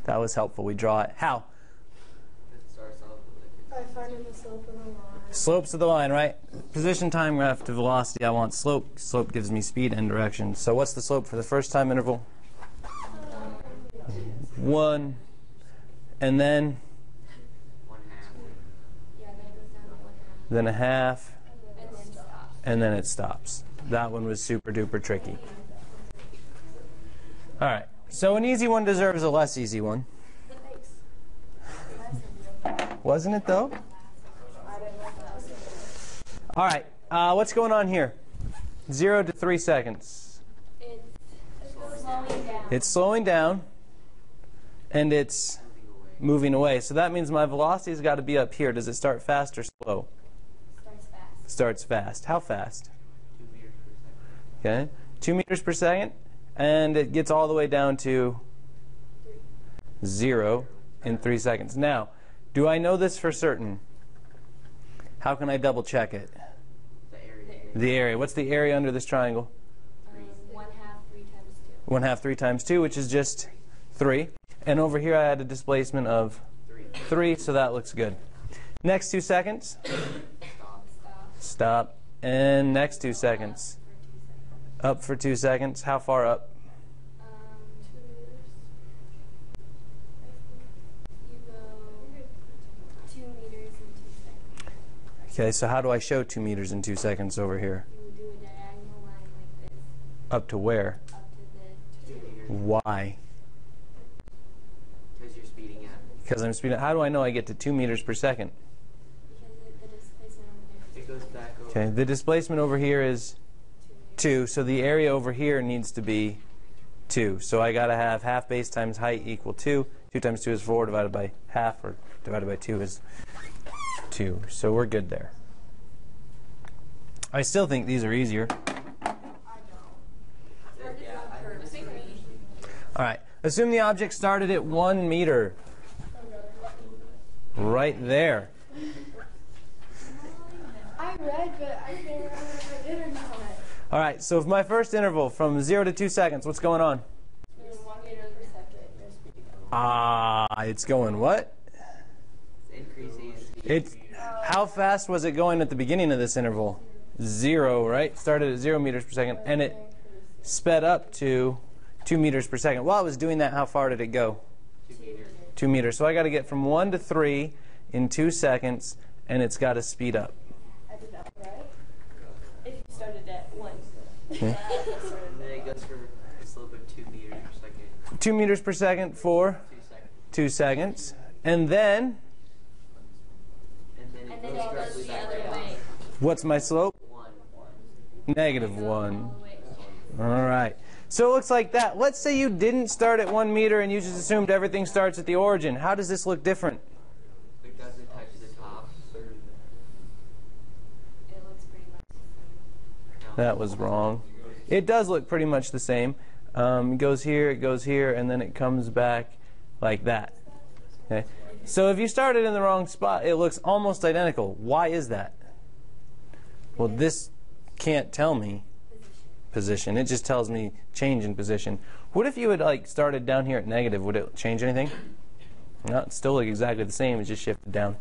That was helpful. We draw it. How? By finding the slope of the line. Slopes of the line, right? Position, time, graph to velocity. I want slope. Slope gives me speed and direction. So what's the slope for the first time interval? 1. And then? 1/2. Yeah, then it goes down to 1/2. Then a half. And then stops. And then it stops. That one was super duper tricky. All right. So an easy one deserves a less easy one. Wasn't it though? All right. What's going on here? 0 to 3 seconds. It's slowing down. It's slowing down. And it's moving away. So that means my velocity's got to be up here. Does it start fast or slow? Starts fast. Starts fast. How fast? 2 meters per second. Okay. 2 meters per second. And it gets all the way down to 0 in 3 seconds. Now, do I know this for certain? How can I double check it? The area. The area. What's the area under this triangle? 1/2, 3 times 2. 1/2, 3 times 2, which is just 3. And over here I had a displacement of 3, so that looks good. Next 2 seconds. Stop. And next 2 seconds. Up for 2 seconds. How far up? 2 meters. You go 2 meters in 2 seconds. Okay, so how do I show 2 meters in 2 seconds over here? You do a diagonal line like this. Up to where? Up to the 2 meters. Why? Because you're speeding up. Because I'm speeding. How do I know I get to 2 meters per second? Because the displacement over there. It goes back over. Okay, the displacement over here is 2, so the area over here needs to be 2. So I got to have half base times height equal 2. 2 times 2 is 4, divided by half, or divided by 2 is 2. So we're good there. I still think these are easier. All right, assume the object started at 1 meter. Right there. I read, but I can't remember if I did or not. All right, so if my first interval from 0 to 2 seconds, what's going on? There's 1 meter per second. There's speed. It's going what? It's increasing. It's, how fast was it going at the beginning of this interval? 0, right? Started at 0 meters per second, and it sped up to 2 meters per second. While it was doing that, how far did it go? 2 meters. 2 meters. So I got to get from 1 to 3 in 2 seconds, and it's got to speed up. I did that right. If you started at 1. And then it goes for a slope of 2 meters per second. 2 meters per second for 2 seconds. 2 seconds. And then, And then it And then goes it goes directly the back other down. way. what's my slope? 1. -1. All the way. All right. So it looks like that. Let's say you didn't start at 1 meter and you just assumed everything starts at the origin. How does this look different? It doesn't touch the top. It looks pretty much the same. That was wrong. It does look pretty much the same. It goes here, and then it comes back like that. Okay. So if you started in the wrong spot, it looks almost identical. Why is that? Well, this can't tell me position. It just tells me change in position. What if you had started down here at negative? Would it change anything? No, it still look exactly the same. It just shifted down.